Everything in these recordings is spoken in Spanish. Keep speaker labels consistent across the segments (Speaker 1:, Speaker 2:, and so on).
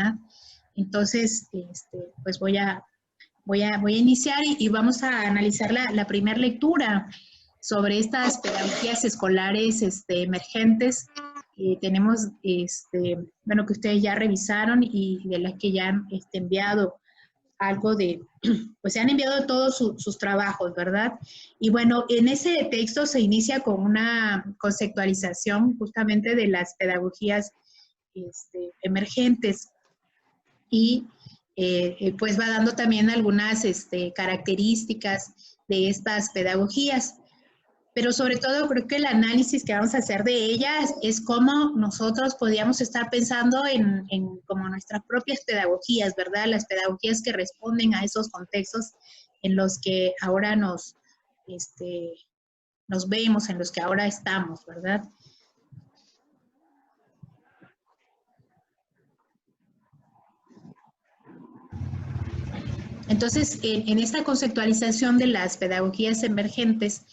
Speaker 1: ¿verdad? Entonces, pues voy a iniciar y vamos a analizar la primera lectura sobre estas pedagogías escolares emergentes que tenemos, bueno, que ustedes ya revisaron y de las que ya han enviado algo de, pues se han enviado todos sus trabajos, ¿verdad? Y bueno, en ese texto se inicia con una conceptualización justamente de las pedagogías emergentes y pues va dando también algunas características de estas pedagogías. Pero sobre todo creo que el análisis que vamos a hacer de ellas es cómo nosotros podríamos estar pensando en como nuestras propias pedagogías, ¿verdad? Las pedagogías que responden a esos contextos en los que ahora nos vemos, en los que ahora estamos, ¿verdad? Entonces, en esta conceptualización de las pedagogías emergentes,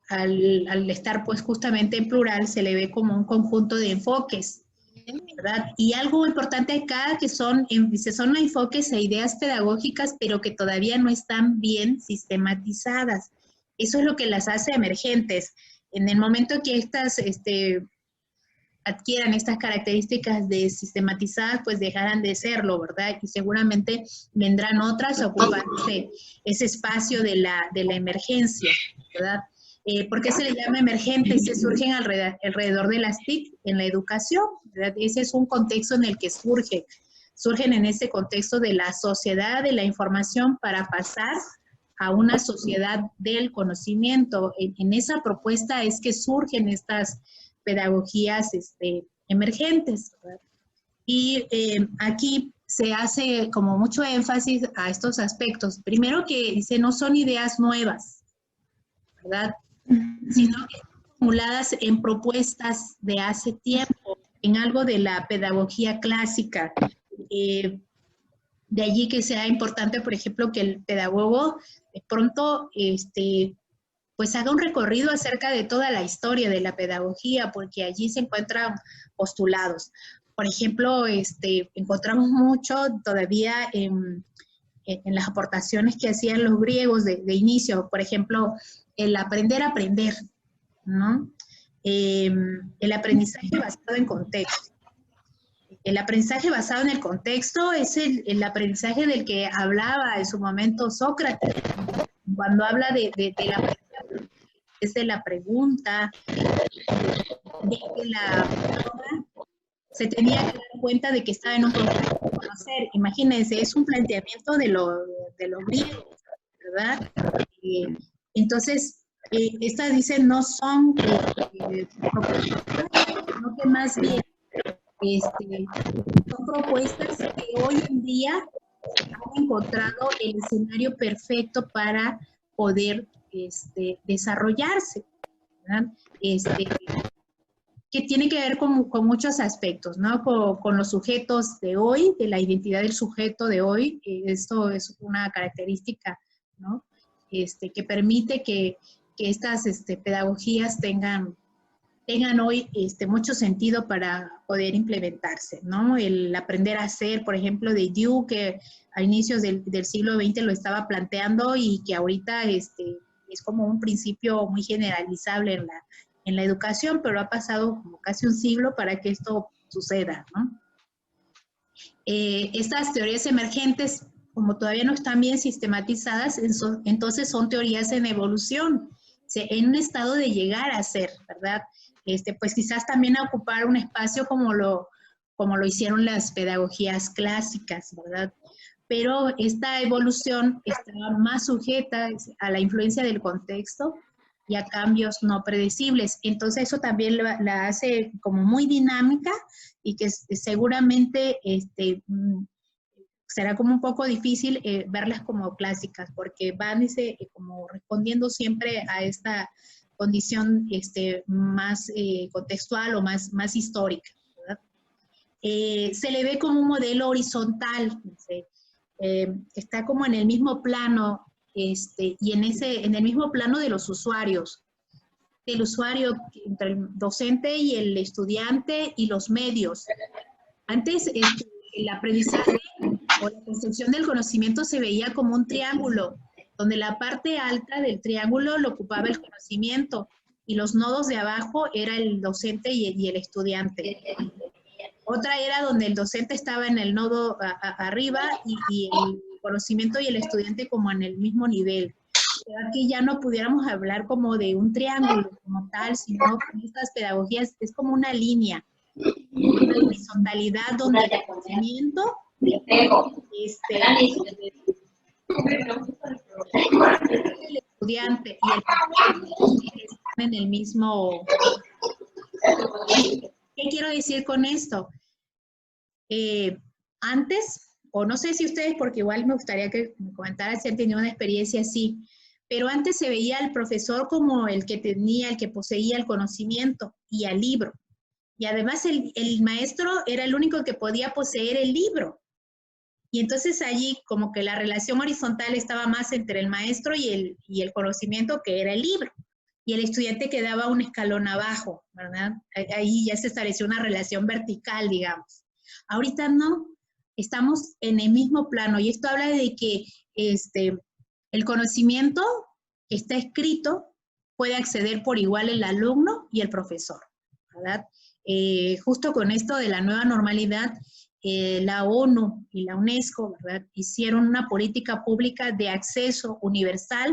Speaker 1: al estar pues justamente en plural, se le ve como un conjunto de enfoques, ¿verdad? Y algo importante acá que son enfoques e ideas pedagógicas, pero que todavía no están bien sistematizadas. Eso es lo que las hace emergentes. En el momento que estas adquieran estas características de sistematizadas, pues dejarán de serlo, ¿verdad? Y seguramente vendrán otras a ocupar ese espacio de la emergencia, ¿verdad? ¿Por qué se le llama emergente? Se surgen alrededor de las TIC en la educación, ¿verdad? Ese es un contexto en el que surgen en ese contexto de la sociedad de la información para pasar a una sociedad del conocimiento. En esa propuesta es que surgen estas pedagogías emergentes, ¿verdad? Y aquí se hace como mucho énfasis a estos aspectos. Primero que dice, no son ideas nuevas, ¿verdad? Sino que están formuladas en propuestas de hace tiempo, en algo de la pedagogía clásica. De allí que sea importante, por ejemplo, que el pedagogo de pronto pues haga un recorrido acerca de toda la historia de la pedagogía, porque allí se encuentran postulados. Por ejemplo, encontramos mucho todavía en las aportaciones que hacían los griegos de inicio, por ejemplo, el aprender a aprender, ¿no? El aprendizaje basado en contexto. El aprendizaje basado en el contexto es el aprendizaje del que hablaba en su momento Sócrates, cuando habla de la pregunta, de que la persona se tenía que dar cuenta de que estaba en un proceso de conocer. Imagínense, es un planteamiento de los griegos, ¿verdad? Entonces, estas dicen no son propuestas, sino que más bien son propuestas que hoy en día han encontrado el escenario perfecto para poder desarrollarse, ¿verdad? Que tiene que ver con muchos aspectos, ¿no? Con los sujetos de hoy, de la identidad del sujeto de hoy. Esto es una característica, ¿no? Que permite que estas pedagogías tengan hoy mucho sentido para poder implementarse, ¿no? El aprender a hacer, por ejemplo, de Dewey, que a inicios del siglo XX lo estaba planteando y que ahorita es como un principio muy generalizable en la educación, pero ha pasado como casi un siglo para que esto suceda, ¿no? Estas teorías emergentes, como todavía no están bien sistematizadas, entonces son teorías en evolución, en un estado de llegar a ser, ¿verdad? Pues quizás también a ocupar un espacio como lo hicieron las pedagogías clásicas, ¿verdad? Pero esta evolución está más sujeta a la influencia del contexto y a cambios no predecibles. Entonces eso también la hace como muy dinámica y que seguramente será como un poco difícil verlas como clásicas, porque van como respondiendo siempre a esta condición más contextual o más histórica, ¿verdad? Se le ve como un modelo horizontal, está como en el mismo plano y en el mismo plano de los usuarios. El usuario entre el docente y el estudiante y los medios. Antes el aprendizaje o la construcción del conocimiento se veía como un triángulo, donde la parte alta del triángulo lo ocupaba el conocimiento y los nodos de abajo era el docente y el estudiante. Otra era donde el docente estaba en el nodo arriba y el conocimiento y el estudiante como en el mismo nivel. Pero aquí ya no pudiéramos hablar como de un triángulo como tal, sino que estas pedagogías es como una línea, una horizontalidad donde el conocimiento el estudiante y el profesor están en el mismo. ¿Qué quiero decir con esto? Antes, o no sé si ustedes, porque igual me gustaría que me comentaran si han tenido una experiencia así, pero antes se veía al profesor como el que poseía el conocimiento y al libro. Y además el maestro era el único que podía poseer el libro. Y entonces allí como que la relación horizontal estaba más entre el maestro y el conocimiento, que era el libro. Y el estudiante quedaba un escalón abajo, ¿verdad? Ahí ya se estableció una relación vertical, digamos. Ahorita no, estamos en el mismo plano. Y esto habla de que el conocimiento que está escrito puede acceder por igual el alumno y el profesor, ¿verdad? Justo con esto de la nueva normalidad, la ONU y la UNESCO, ¿verdad?, hicieron una política pública de acceso universal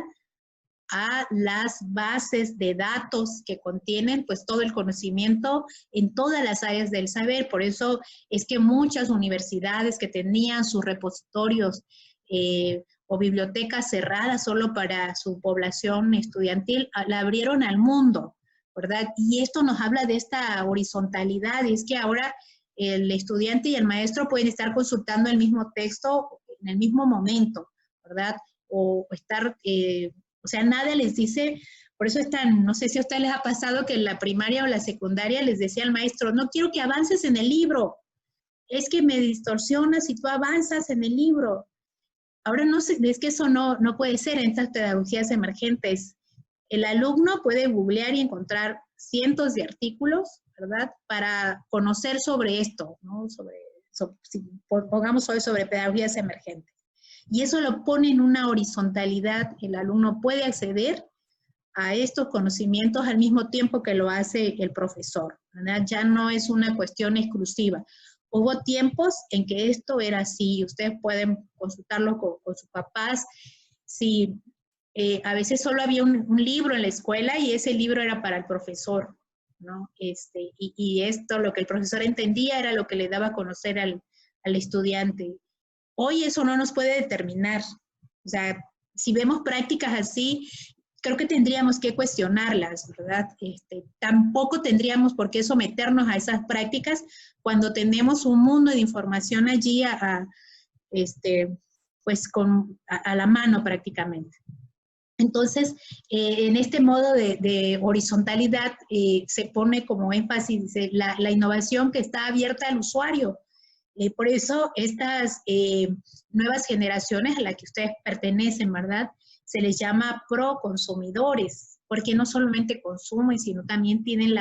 Speaker 1: a las bases de datos que contienen pues todo el conocimiento en todas las áreas del saber. Por eso es que muchas universidades que tenían sus repositorios o bibliotecas cerradas solo para su población estudiantil, la abrieron al mundo, ¿verdad? Y esto nos habla de esta horizontalidad, y es que ahora el estudiante y el maestro pueden estar consultando el mismo texto en el mismo momento, ¿verdad? O estar, o sea, nada les dice, por eso están, no sé si a ustedes les ha pasado que en la primaria o la secundaria les decía al maestro, no quiero que avances en el libro, es que me distorsionas si tú avanzas en el libro. Ahora no sé, es que eso no puede ser en estas pedagogías emergentes. El alumno puede googlear y encontrar cientos de artículos, ¿verdad?, para conocer sobre esto, ¿no? Pongamos hoy sobre pedagogías emergentes. Y eso lo pone en una horizontalidad. El alumno puede acceder a estos conocimientos al mismo tiempo que lo hace el profesor, ¿verdad? Ya no es una cuestión exclusiva. Hubo tiempos en que esto era así. Ustedes pueden consultarlo con sus papás. Si a veces solo había un libro en la escuela y ese libro era para el profesor, ¿no? Y esto, lo que el profesor entendía, era lo que le daba a conocer al estudiante. Hoy eso no nos puede determinar. O sea, si vemos prácticas así, creo que tendríamos que cuestionarlas, ¿verdad? Tampoco tendríamos por qué someternos a esas prácticas cuando tenemos un mundo de información allí pues a la mano prácticamente. Entonces, en este modo de horizontalidad se pone como énfasis, dice, la innovación que está abierta al usuario. Por eso estas nuevas generaciones a las que ustedes pertenecen, ¿verdad?, se les llama proconsumidores, porque no solamente consumen, sino también tienen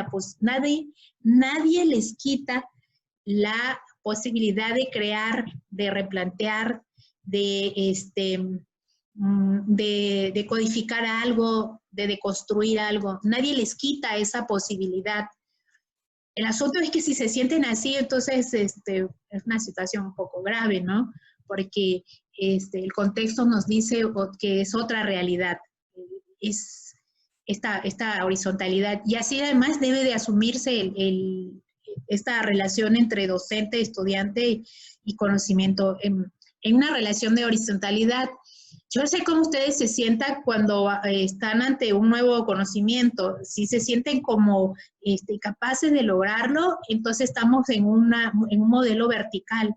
Speaker 1: nadie les quita la posibilidad de crear, de replantear, de codificar algo, de deconstruir algo. Nadie les quita esa posibilidad. El asunto es que si se sienten así, entonces es una situación un poco grave, ¿no? Porque el contexto nos dice que es otra realidad, es esta horizontalidad. Y así además debe de asumirse esta relación entre docente, estudiante y conocimiento. En una relación de horizontalidad, yo no sé cómo ustedes se sientan cuando están ante un nuevo conocimiento. Si se sienten como capaces de lograrlo, entonces estamos en un modelo vertical,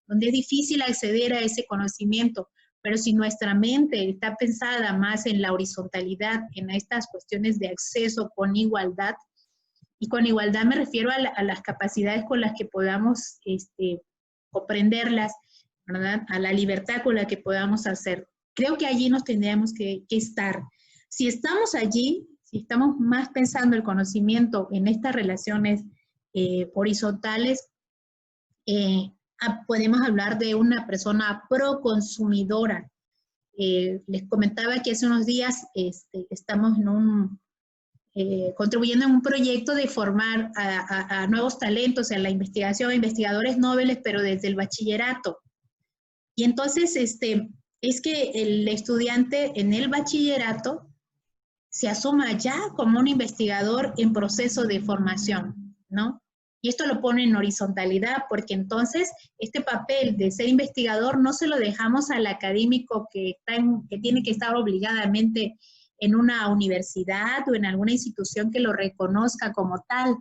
Speaker 1: donde es difícil acceder a ese conocimiento. Pero si nuestra mente está pensada más en la horizontalidad, en estas cuestiones de acceso con igualdad, y con igualdad me refiero a las capacidades con las que podamos comprenderlas, ¿verdad?, a la libertad con la que podamos hacer. Creo que allí nos tendríamos que estar. Si estamos allí, si estamos más pensando el conocimiento en estas relaciones horizontales, Podemos hablar de una persona proconsumidora. Les comentaba que hace unos días estamos contribuyendo en un proyecto de formar a nuevos talentos en la investigación, investigadores nobles, pero desde el bachillerato. Y entonces, es que el estudiante en el bachillerato se asuma ya como un investigador en proceso de formación, ¿no? Y esto lo pone en horizontalidad, porque entonces este papel de ser investigador no se lo dejamos al académico que tiene que estar obligadamente en una universidad o en alguna institución que lo reconozca como tal,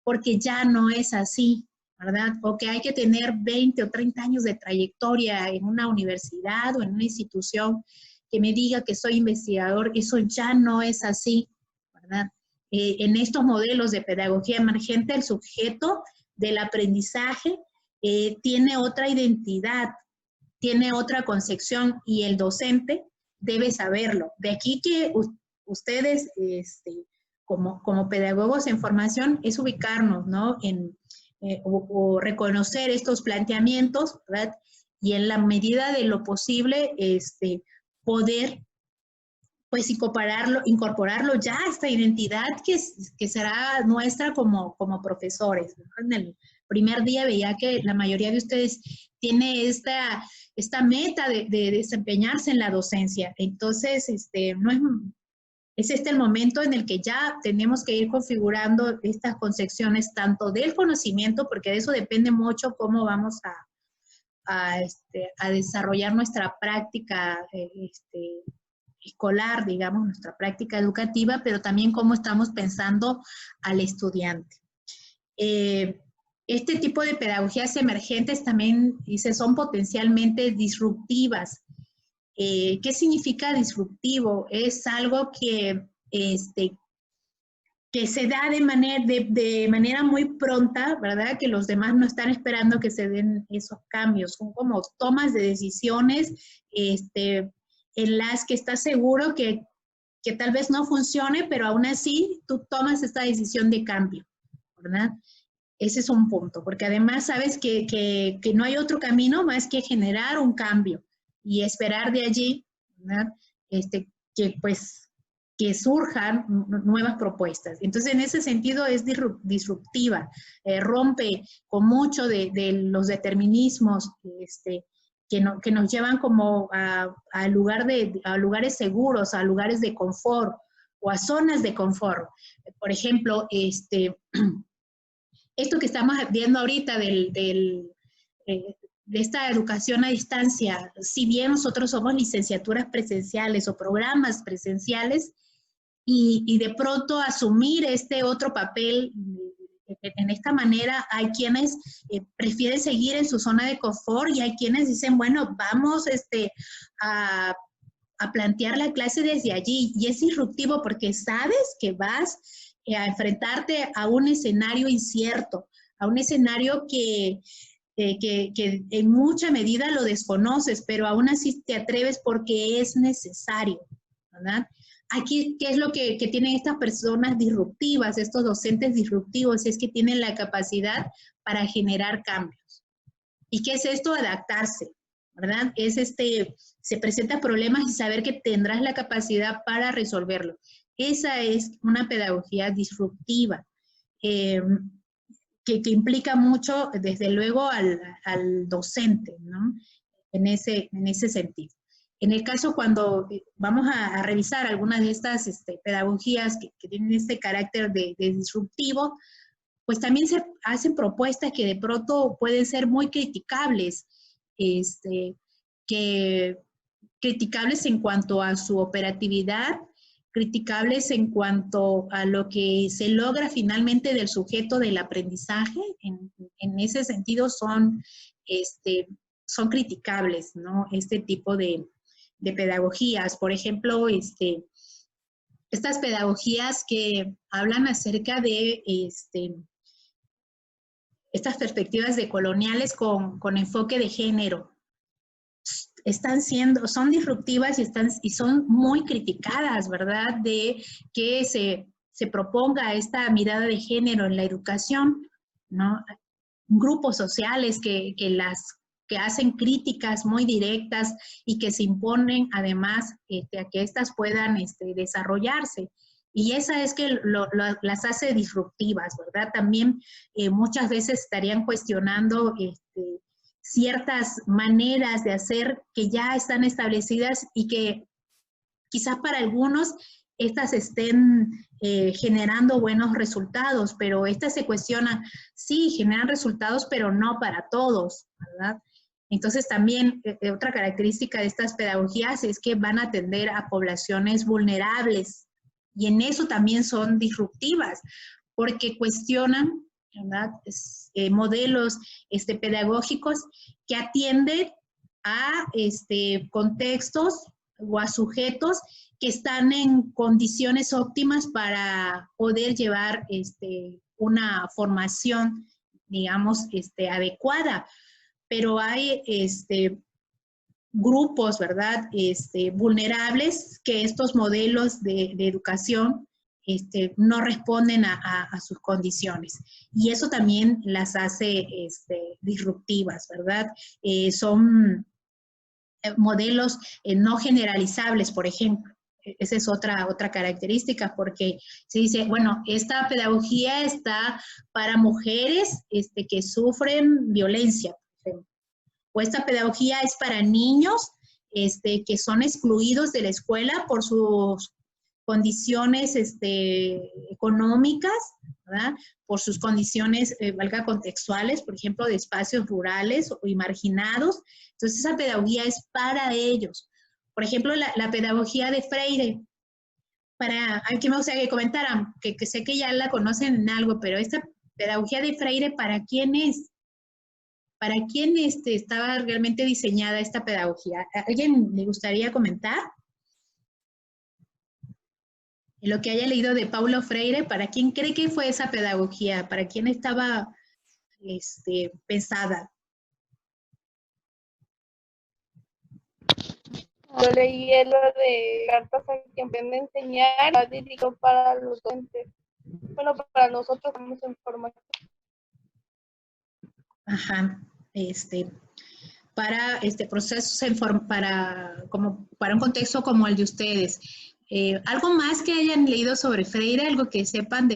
Speaker 1: porque ya no es así, ¿verdad? O que hay que tener 20 o 30 años de trayectoria en una universidad o en una institución que me diga que soy investigador. Eso ya no es así, ¿verdad? En estos modelos de pedagogía emergente, el sujeto del aprendizaje tiene otra identidad, tiene otra concepción, y el docente debe saberlo. De aquí que ustedes, como pedagogos en formación, es ubicarnos, ¿no? O reconocer estos planteamientos, ¿verdad? Y en la medida de lo posible, poder pues incorporarlo ya a esta identidad que será nuestra como profesores, ¿no? En el primer día veía que la mayoría de ustedes tiene esta meta de desempeñarse en la docencia. Entonces, no es el momento en el que ya tenemos que ir configurando estas concepciones tanto del conocimiento, porque de eso depende mucho cómo vamos a desarrollar nuestra práctica escolar, digamos, nuestra práctica educativa, pero también cómo estamos pensando al estudiante. Este tipo de pedagogías emergentes también, dice, son potencialmente disruptivas. ¿Qué significa disruptivo? Es algo que se da de manera muy pronta, ¿verdad? Que los demás no están esperando que se den esos cambios. Son como tomas de decisiones en las que estás seguro que tal vez no funcione, pero aún así tú tomas esta decisión de cambio, ¿verdad? Ese es un punto, porque además sabes que no hay otro camino más que generar un cambio y esperar de allí, ¿verdad? Que surjan nuevas propuestas. Entonces, en ese sentido es disruptiva, rompe con mucho de los determinismos que nos llevan como a lugares seguros, a lugares de confort o a zonas de confort. Por ejemplo, esto que estamos viendo ahorita de esta educación a distancia, si bien nosotros somos licenciaturas presenciales o programas presenciales, y de pronto asumir este otro papel en esta manera, hay quienes prefieren seguir en su zona de confort y hay quienes dicen, bueno, vamos a plantear la clase desde allí, y es disruptivo porque sabes que vas a enfrentarte a un escenario incierto, a un escenario que en mucha medida lo desconoces, pero aún así te atreves porque es necesario, ¿verdad? Aquí, ¿qué es lo que tienen estas personas disruptivas, estos docentes disruptivos? Es que tienen la capacidad para generar cambios. ¿Y qué es esto? Adaptarse, ¿verdad? Se presentan problemas y saber que tendrás la capacidad para resolverlo. Esa es una pedagogía disruptiva, que implica mucho, desde luego, al docente, ¿no? En ese sentido. En el caso cuando vamos a revisar algunas de estas pedagogías que tienen este carácter de disruptivo, pues también se hacen propuestas que de pronto pueden ser muy criticables, criticables en cuanto a su operatividad, criticables en cuanto a lo que se logra finalmente del sujeto del aprendizaje. En ese sentido son criticables, ¿no? Este tipo de pedagogías. Por ejemplo, estas pedagogías que hablan acerca de estas perspectivas decoloniales con enfoque de género, son disruptivas y son muy criticadas, ¿verdad? De que se proponga esta mirada de género en la educación, ¿no? grupos sociales que hacen críticas muy directas y que se imponen además a que éstas puedan desarrollarse. Y esa es que las hace disruptivas, ¿verdad? También muchas veces estarían cuestionando ciertas maneras de hacer que ya están establecidas y que quizás para algunos estas estén generando buenos resultados, pero estas se cuestionan, sí, generan resultados, pero no para todos, ¿verdad? Entonces también otra característica de estas pedagogías es que van a atender a poblaciones vulnerables y en eso también son disruptivas, porque cuestionan, ¿verdad? Modelos pedagógicos que atienden a contextos o a sujetos que están en condiciones óptimas para poder llevar una formación, digamos, adecuada. Pero hay grupos, ¿verdad?, vulnerables que estos modelos de educación no responden a sus condiciones. Y eso también las hace disruptivas, ¿verdad? Son modelos no generalizables, por ejemplo. Esa es otra característica, porque se dice, bueno, esta pedagogía está para mujeres que sufren violencia, por ejemplo. O esta pedagogía es para niños que son excluidos de la escuela por sus condiciones económicas, ¿verdad? Por sus condiciones, valga, contextuales, por ejemplo, de espacios rurales o marginados. Entonces, esa pedagogía es para ellos. Por ejemplo, la pedagogía de Freire, aquí me gustaría que comentaran, que sé que ya la conocen en algo, pero esta pedagogía de Freire, ¿para quién es? ¿Para quién estaba realmente diseñada esta pedagogía? ¿A alguien le gustaría comentar? Lo que haya leído de Paulo Freire, ¿para quién cree que fue esa pedagogía? ¿Para quién estaba pensada?
Speaker 2: Yo leí lo de cartas a quien ven a enseñar, va dirigido para los docentes. Bueno, para nosotros estamos en formación.
Speaker 1: Ajá, para procesos, para un contexto como el de ustedes. ¿Algo más que hayan leído sobre Freire? ¿Algo que sepan de